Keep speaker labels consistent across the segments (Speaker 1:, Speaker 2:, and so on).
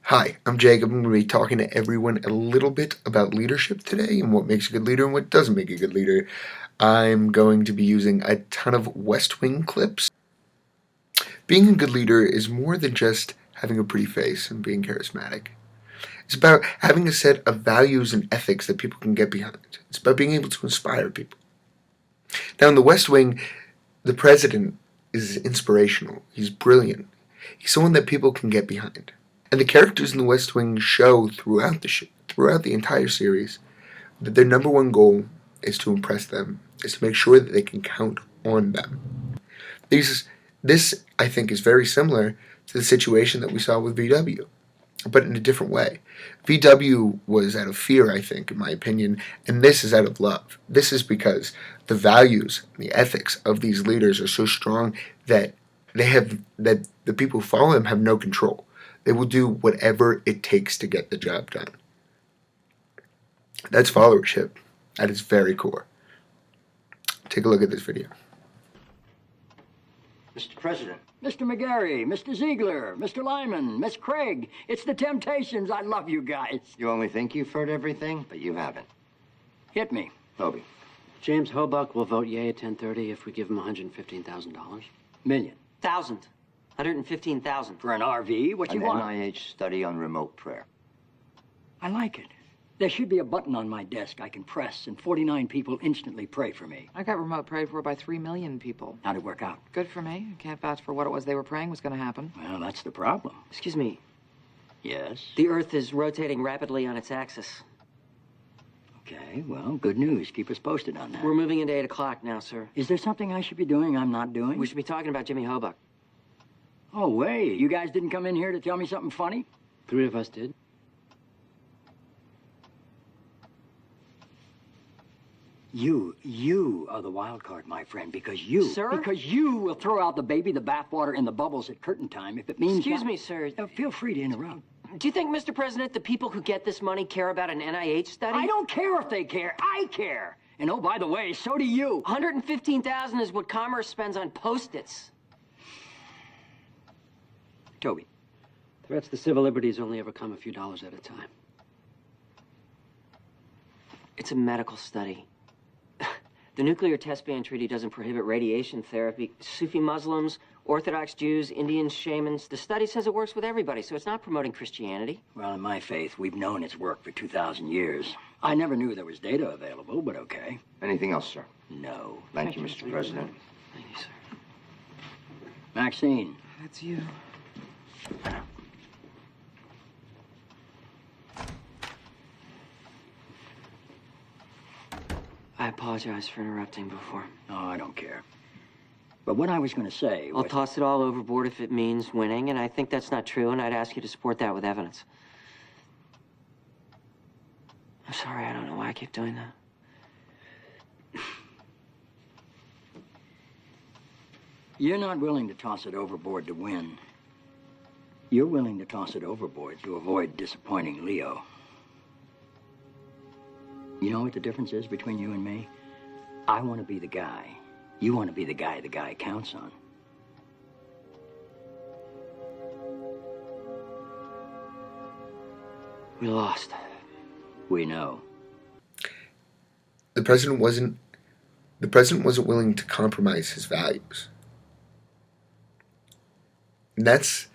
Speaker 1: Hi, I'm Jacob. I'm going to be talking to everyone a little bit about leadership today and what makes a good leader and what doesn't make a good leader. I'm going to be using a ton of West Wing clips. Being a good leader is more than just having a pretty face and being charismatic. It's about having a set of values and ethics that people can get behind. It's about being able to inspire people. Now, in the West Wing, the president is inspirational. He's brilliant. He's someone that people can get behind. And the characters in the West Wing show throughout the entire series that their number one goal is to impress them, is to make sure that they can count on them. This, I think, is very similar to the situation that we saw with VW, but in a different way. VW was out of fear, I think, in my opinion, and this is out of love. This is because the values, the ethics of these leaders are so strong that that the people who follow them have no control. They will do whatever it takes to get the job done. That's followership at its very core. Take a look at this video.
Speaker 2: Mr. President.
Speaker 3: Mr. McGarry, Mr. Ziegler, Mr. Lyman, Miss Craig. It's the Temptations. I love you guys.
Speaker 2: You only think you've heard everything, but you haven't.
Speaker 3: Hit me.
Speaker 2: Toby.
Speaker 4: James Hobuck will vote yay at 10:30 if we give him $115,000.
Speaker 3: Million.
Speaker 5: 115,000.
Speaker 3: For an RV, what you
Speaker 2: An
Speaker 3: want?
Speaker 2: NIH study on remote prayer.
Speaker 3: I like it. There should be a button on my desk I can press, and 49 people instantly pray for me.
Speaker 6: I got remote prayed for by 3 million people.
Speaker 3: How'd it work out?
Speaker 6: Good for me. I can't vouch for what it was they were praying was going to happen.
Speaker 3: Well, that's the problem.
Speaker 5: Excuse me.
Speaker 3: Yes?
Speaker 5: The Earth is rotating rapidly on its axis.
Speaker 3: Okay, well, good news. Keep us posted on that.
Speaker 5: We're moving into 8 o'clock now, sir.
Speaker 3: Is there something I should be doing I'm not doing?
Speaker 5: We should be talking about Jimmy Hobuck.
Speaker 3: Oh, wait. You guys didn't come in here to tell me something funny?
Speaker 4: 3 of us did.
Speaker 3: You are the wild card, my friend, because you...
Speaker 5: Sir?
Speaker 3: Because you will throw out the baby, the bathwater, and the bubbles at curtain time if it means...
Speaker 5: Excuse me, sir.
Speaker 3: Feel free to interrupt.
Speaker 5: Do you think, Mr. President, the people who get this money care about an NIH study?
Speaker 3: I don't care if they care. I care. And oh, by the way, so do you.
Speaker 5: 115,000 is what Commerce spends on Post-its.
Speaker 3: Toby.
Speaker 4: Threats to civil liberties only ever come a few dollars at a time.
Speaker 5: It's a medical study. The nuclear test ban treaty doesn't prohibit radiation therapy. Sufi Muslims, Orthodox Jews, Indians, shamans. The study says it works with everybody, so it's not promoting Christianity.
Speaker 3: Well, in my faith, we've known it's worked for 2,000 years. I never knew there was data available, but okay.
Speaker 2: Anything else, sir?
Speaker 3: No.
Speaker 2: Thank you, Mr. President.
Speaker 5: Thank you, sir.
Speaker 3: Maxine.
Speaker 6: That's you.
Speaker 5: I apologize for interrupting before.
Speaker 3: Oh, I don't care. But what I was going to say
Speaker 5: I'll
Speaker 3: was...
Speaker 5: toss it all overboard if it means winning, and I think that's not true, and I'd ask you to support that with evidence. I'm sorry, I don't know why I keep doing that.
Speaker 3: You're not willing to toss it overboard to win. You're willing to toss it overboard to avoid disappointing Leo. You know what the difference is between you and me? I want to be the guy. You want to be the guy counts on.
Speaker 5: We lost.
Speaker 3: We know.
Speaker 1: The president wasn't willing to compromise his values. And that's,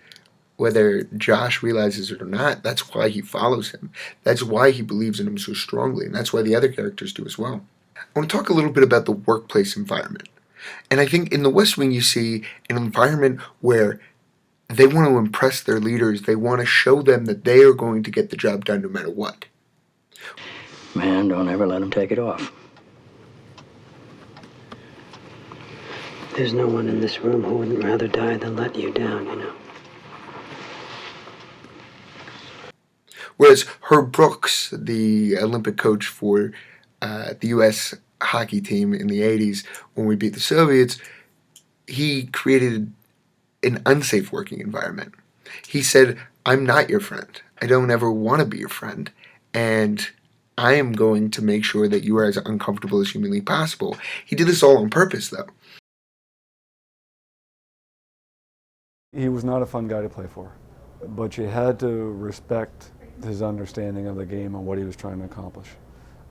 Speaker 1: whether Josh realizes it or not, that's why he follows him. That's why he believes in him so strongly, and that's why the other characters do as well. I want to talk a little bit about the workplace environment. And I think in the West Wing you see an environment where they want to impress their leaders. They want to show them that they are going to get the job done no matter what.
Speaker 3: Man, don't ever let him take it off.
Speaker 4: There's no one in this room who wouldn't rather die than let you down, you know.
Speaker 1: Whereas Herb Brooks, the Olympic coach for the U.S. hockey team in the 80s, when we beat the Soviets, he created an unsafe working environment. He said, I'm not your friend. I don't ever want to be your friend. And I am going to make sure that you are as uncomfortable as humanly possible. He did this all on purpose, though.
Speaker 7: He was not a fun guy to play for. but you had to respect his understanding of the game and what he was trying to accomplish.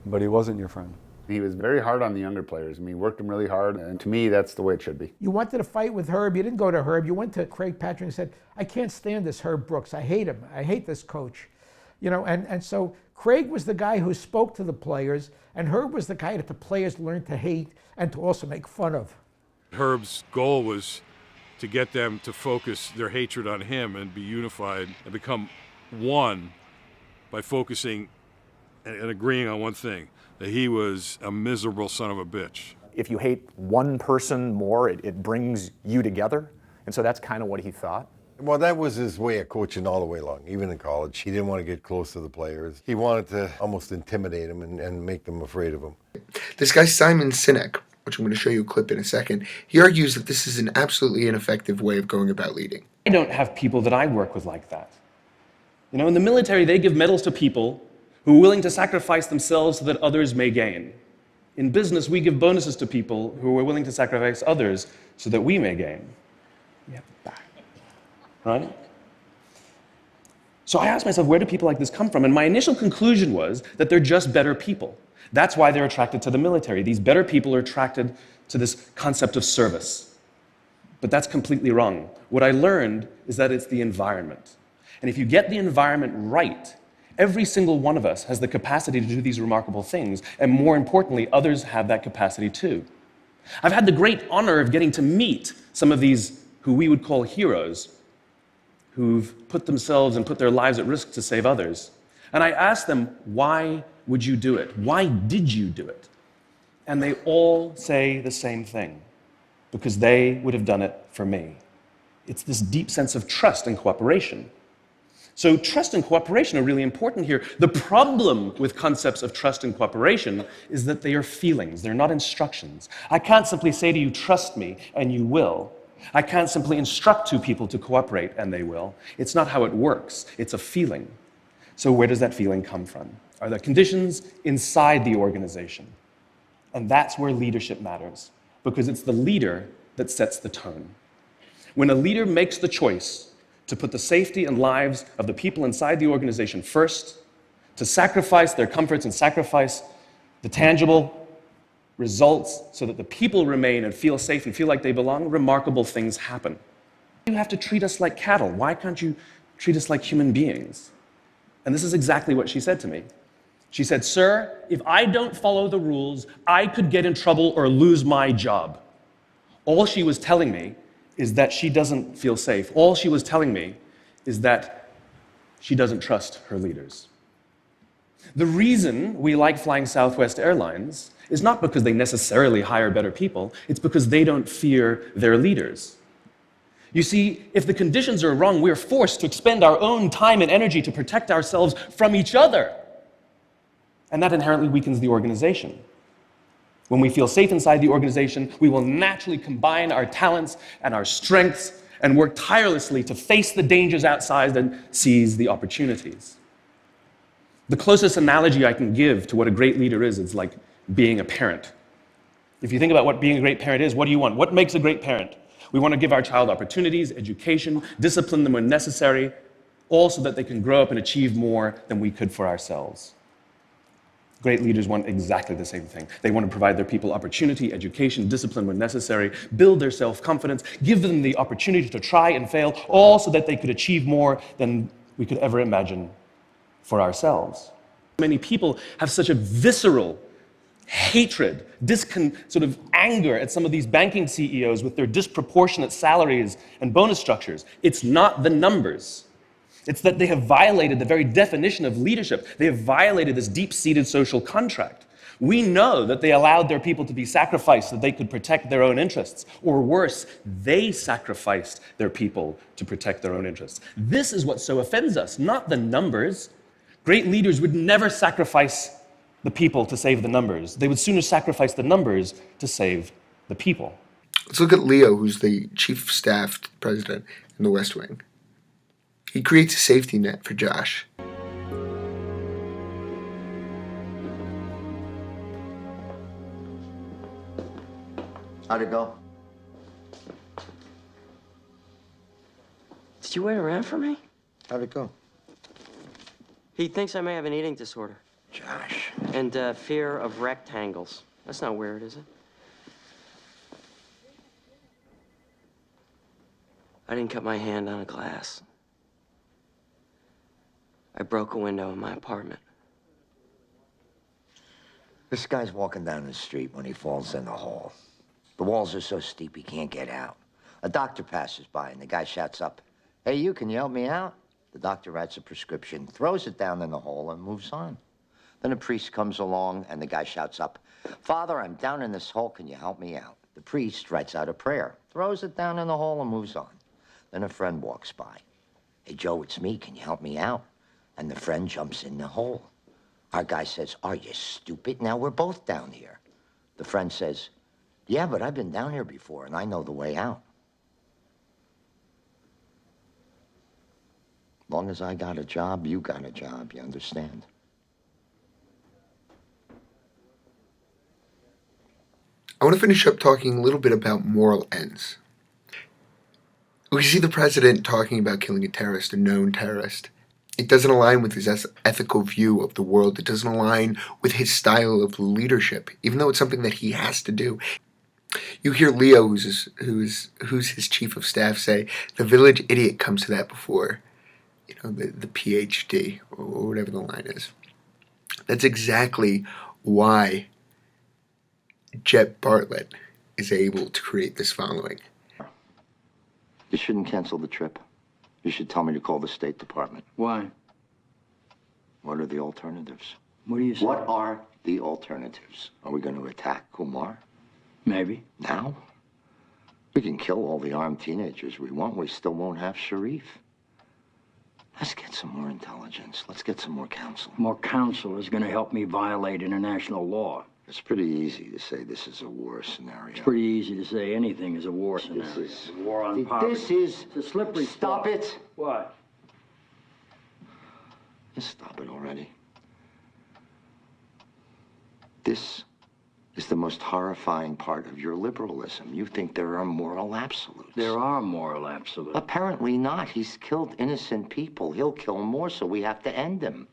Speaker 7: But he wasn't your friend.
Speaker 8: He was very hard on the younger players. I mean, he worked them really hard, and to me, that's the way it should be.
Speaker 9: You wanted to fight with Herb. You didn't go to Herb. You went to Craig Patrick and said, I can't stand this Herb Brooks. I hate him. I hate this coach. You know, and so Craig was the guy who spoke to the players, and Herb was the guy that the players learned to hate and to also make fun of.
Speaker 10: Herb's goal was to get them to focus their hatred on him and be unified and become one by focusing and agreeing on one thing, that he was a miserable son of a bitch.
Speaker 11: If you hate one person more, it brings you together. And so that's kind of what he thought.
Speaker 12: Well, that was his way of coaching all the way along, even in college. He didn't want to get close to the players. He wanted to almost intimidate them and make them afraid of him.
Speaker 1: This guy Simon Sinek, which I'm going to show you a clip in a second, he argues that this is an absolutely ineffective way of going about leading.
Speaker 13: I don't have people that I work with like that. You know, in the military, they give medals to people who are willing to sacrifice themselves so that others may gain. In business, we give bonuses to people who are willing to sacrifice others so that we may gain. Yeah, right? So I asked myself, where do people like this come from? And my initial conclusion was that they're just better people. That's why they're attracted to the military. These better people are attracted to this concept of service. But that's completely wrong. What I learned is that it's the environment. And if you get the environment right, every single one of us has the capacity to do these remarkable things, and more importantly, others have that capacity too. I've had the great honor of getting to meet some of these who we would call heroes, who've put themselves and put their lives at risk to save others. And I asked them, why would you do it? Why did you do it? And they all say the same thing, because they would have done it for me. It's this deep sense of trust and cooperation. So trust and cooperation are really important here. The problem with concepts of trust and cooperation is that they are feelings, they're not instructions. I can't simply say to you, trust me, and you will. I can't simply instruct two people to cooperate, and they will. It's not how it works. It's a feeling. So where does that feeling come from? Are there conditions inside the organization? And that's where leadership matters, because it's the leader that sets the tone. When a leader makes the choice to put the safety and lives of the people inside the organization first, to sacrifice their comforts and sacrifice the tangible results so that the people remain and feel safe and feel like they belong, remarkable things happen. You have to treat us like cattle. Why can't you treat us like human beings? And this is exactly what she said to me. She said, sir, if I don't follow the rules, I could get in trouble or lose my job. All she was telling me is that she doesn't feel safe. All she was telling me is that she doesn't trust her leaders. The reason we like flying Southwest Airlines is not because they necessarily hire better people, it's because they don't fear their leaders. You see, if the conditions are wrong, we're forced to expend our own time and energy to protect ourselves from each other. And that inherently weakens the organization. When we feel safe inside the organization, we will naturally combine our talents and our strengths and work tirelessly to face the dangers outside and seize the opportunities. The closest analogy I can give to what a great leader is like being a parent. If you think about what being a great parent is, what do you want? What makes a great parent? We want to give our child opportunities, education, discipline them when necessary, all so that they can grow up and achieve more than we could for ourselves. Great leaders want exactly the same thing. They want to provide their people opportunity, education, discipline when necessary, build their self-confidence, give them the opportunity to try and fail, all so that they could achieve more than we could ever imagine for ourselves. Many people have such a visceral hatred, sort of anger at some of these banking CEOs with their disproportionate salaries and bonus structures. It's not the numbers. It's that they have violated the very definition of leadership. They have violated this deep-seated social contract. We know that they allowed their people to be sacrificed so that they could protect their own interests. Or worse, they sacrificed their people to protect their own interests. This is what so offends us, not the numbers. Great leaders would never sacrifice the people to save the numbers. They would sooner sacrifice the numbers to save the people.
Speaker 1: Let's look at Leo, who's the chief of staff to the president in the West Wing. He creates a safety net for Josh.
Speaker 2: How'd it go?
Speaker 5: Did you wait around for me?
Speaker 2: How'd it go?
Speaker 5: He thinks I may have an eating disorder.
Speaker 2: Josh.
Speaker 5: And fear of rectangles. That's not weird, is it? I didn't cut my hand on a glass. I broke a window in my apartment.
Speaker 2: This guy's walking down the street when he falls in the hole. The walls are so steep he can't get out. A doctor passes by and the guy shouts up, "Hey, you, can you help me out?" The doctor writes a prescription, throws it down in the hole, and moves on. Then a priest comes along and the guy shouts up, "Father, I'm down in this hole, can you help me out?" The priest writes out a prayer, throws it down in the hole, and moves on. Then a friend walks by. "Hey, Joe, it's me, can you help me out?" And the friend jumps in the hole. Our guy says, "Are you stupid? Now we're both down here." The friend says, "Yeah, but I've been down here before and I know the way out." Long as I got a job, you got a job, you understand?
Speaker 1: I want to finish up talking a little bit about moral ends. We see the president talking about killing a terrorist, a known terrorist. It doesn't align with his ethical view of the world. It doesn't align with his style of leadership, even though it's something that he has to do. You hear Leo, who's his chief of staff, say, "The village idiot comes to that before, the PhD," or whatever the line is. That's exactly why Jet Bartlett is able to create this following.
Speaker 2: You shouldn't cancel the trip. You should tell me to call the State Department.
Speaker 3: Why?
Speaker 2: What are the alternatives?
Speaker 3: What do you say?
Speaker 2: What are the alternatives? Are we going to attack Kumar?
Speaker 3: Maybe.
Speaker 2: Now? We can kill all the armed teenagers we want. We still won't have Sharif. Let's get some more intelligence. Let's get some more counsel.
Speaker 3: More counsel is going to help me violate international law.
Speaker 2: It's pretty easy to say this is a war scenario.
Speaker 3: It's pretty easy to say anything is a war scenario.
Speaker 2: This is
Speaker 3: war on poverty.
Speaker 2: This is
Speaker 3: It's a slippery
Speaker 2: Stop
Speaker 3: slope.
Speaker 2: it.
Speaker 3: What?
Speaker 2: Just stop it already. This is the most horrifying part of your liberalism. You think there are moral absolutes.
Speaker 3: There are moral absolutes.
Speaker 2: Apparently not. He's killed innocent people. He'll kill more, so we have to end him.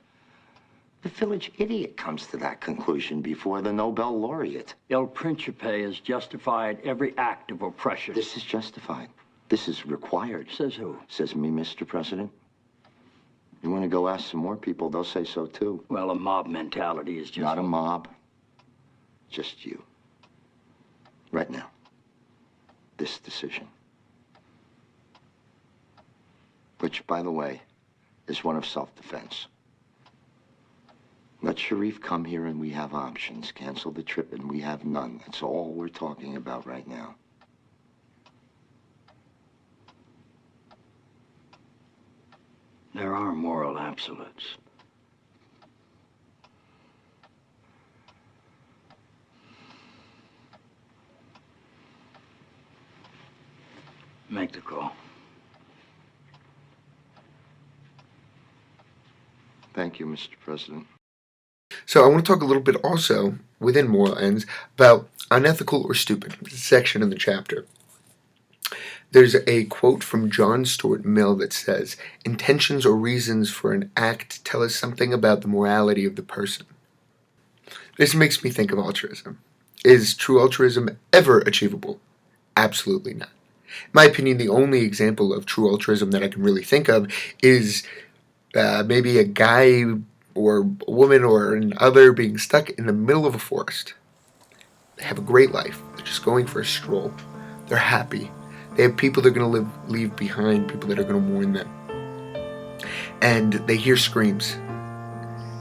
Speaker 2: The village idiot comes to that conclusion before the Nobel laureate.
Speaker 3: El Principe has justified every act of oppression.
Speaker 2: This is justified. This is required.
Speaker 3: Says who?
Speaker 2: Says me, Mr. President. You want to go ask some more people, they'll say so too.
Speaker 3: Well, a mob mentality is just...
Speaker 2: Not a mob. Just you. Right now. This decision. Which, by the way, is one of self-defense. Let Sharif come here and we have options. Cancel the trip and we have none. That's all we're talking about right now.
Speaker 3: There are moral absolutes. Make the call.
Speaker 2: Thank you, Mr. President.
Speaker 1: So I want to talk a little bit also, within moral ends, about unethical or stupid. It's a section in the chapter. There's a quote from John Stuart Mill that says, "Intentions or reasons for an act tell us something about the morality of the person." This makes me think of altruism. Is true altruism ever achievable? Absolutely not. In my opinion, the only example of true altruism that I can really think of is maybe a guy or a woman or an other being stuck in the middle of a forest. They have a great life. They're just going for a stroll. They're happy. They have people they're going to leave behind, people that are going to mourn them. And they hear screams.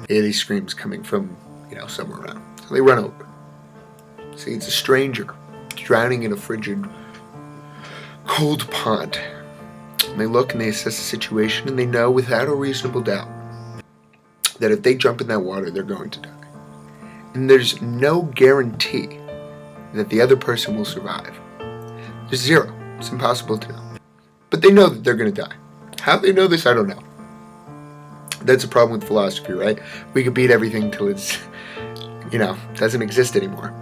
Speaker 1: They hear these screams coming from, somewhere around. So they run over. See, it's a stranger drowning in a frigid, cold pond. And they look and they assess the situation and they know without a reasonable doubt that if they jump in that water, they're going to die. And there's no guarantee that the other person will survive. There's zero. It's impossible to know. But they know that they're going to die. How they know this, I don't know. That's a problem with philosophy, right? We could beat everything till it's, doesn't exist anymore.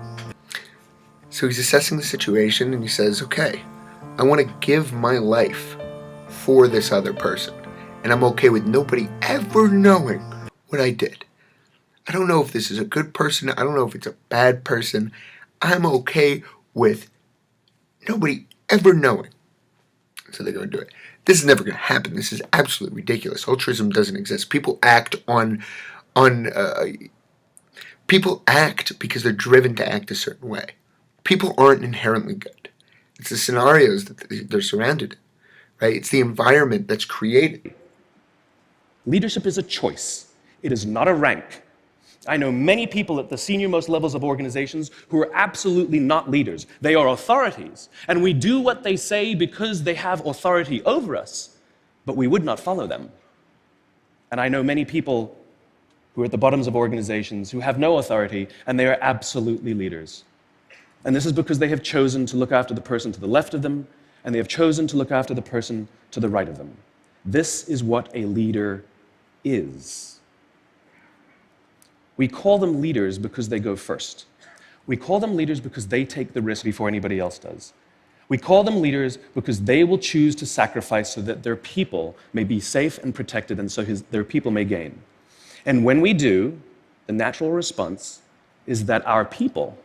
Speaker 1: So he's assessing the situation and he says, okay, I want to give my life for this other person. And I'm okay with nobody ever knowing what I did. I don't know if this is a good person. I don't know if it's a bad person. I'm okay with nobody ever knowing. So they're going to do it. This is never going to happen. This is absolutely ridiculous. Altruism doesn't exist. People act people act because they're driven to act a certain way. People aren't inherently good. It's the scenarios that they're surrounded in, right? It's the environment that's created.
Speaker 13: Leadership is a choice. It is not a rank. I know many people at the senior-most levels of organizations who are absolutely not leaders. They are authorities, and we do what they say because they have authority over us, but we would not follow them. And I know many people who are at the bottoms of organizations who have no authority, and they are absolutely leaders. And this is because they have chosen to look after the person to the left of them, and they have chosen to look after the person to the right of them. This is what a leader is. We call them leaders because they go first. We call them leaders because they take the risk before anybody else does. We call them leaders because they will choose to sacrifice so that their people may be safe and protected, and so their people may gain. And when we do, the natural response is that our people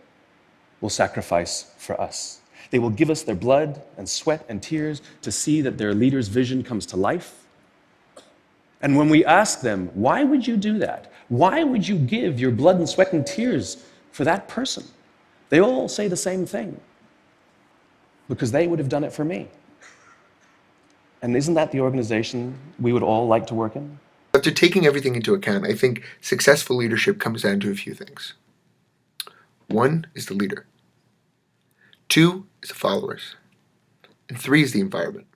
Speaker 13: will sacrifice for us. They will give us their blood and sweat and tears to see that their leader's vision comes to life. And when we ask them, why would you do that? Why would you give your blood and sweat and tears for that person? They all say the same thing. Because they would have done it for me. And isn't that the organization we would all like to work in?
Speaker 1: After taking everything into account, I think successful leadership comes down to a few things. 1 is the leader. 2 is the followers. And 3 is the environment.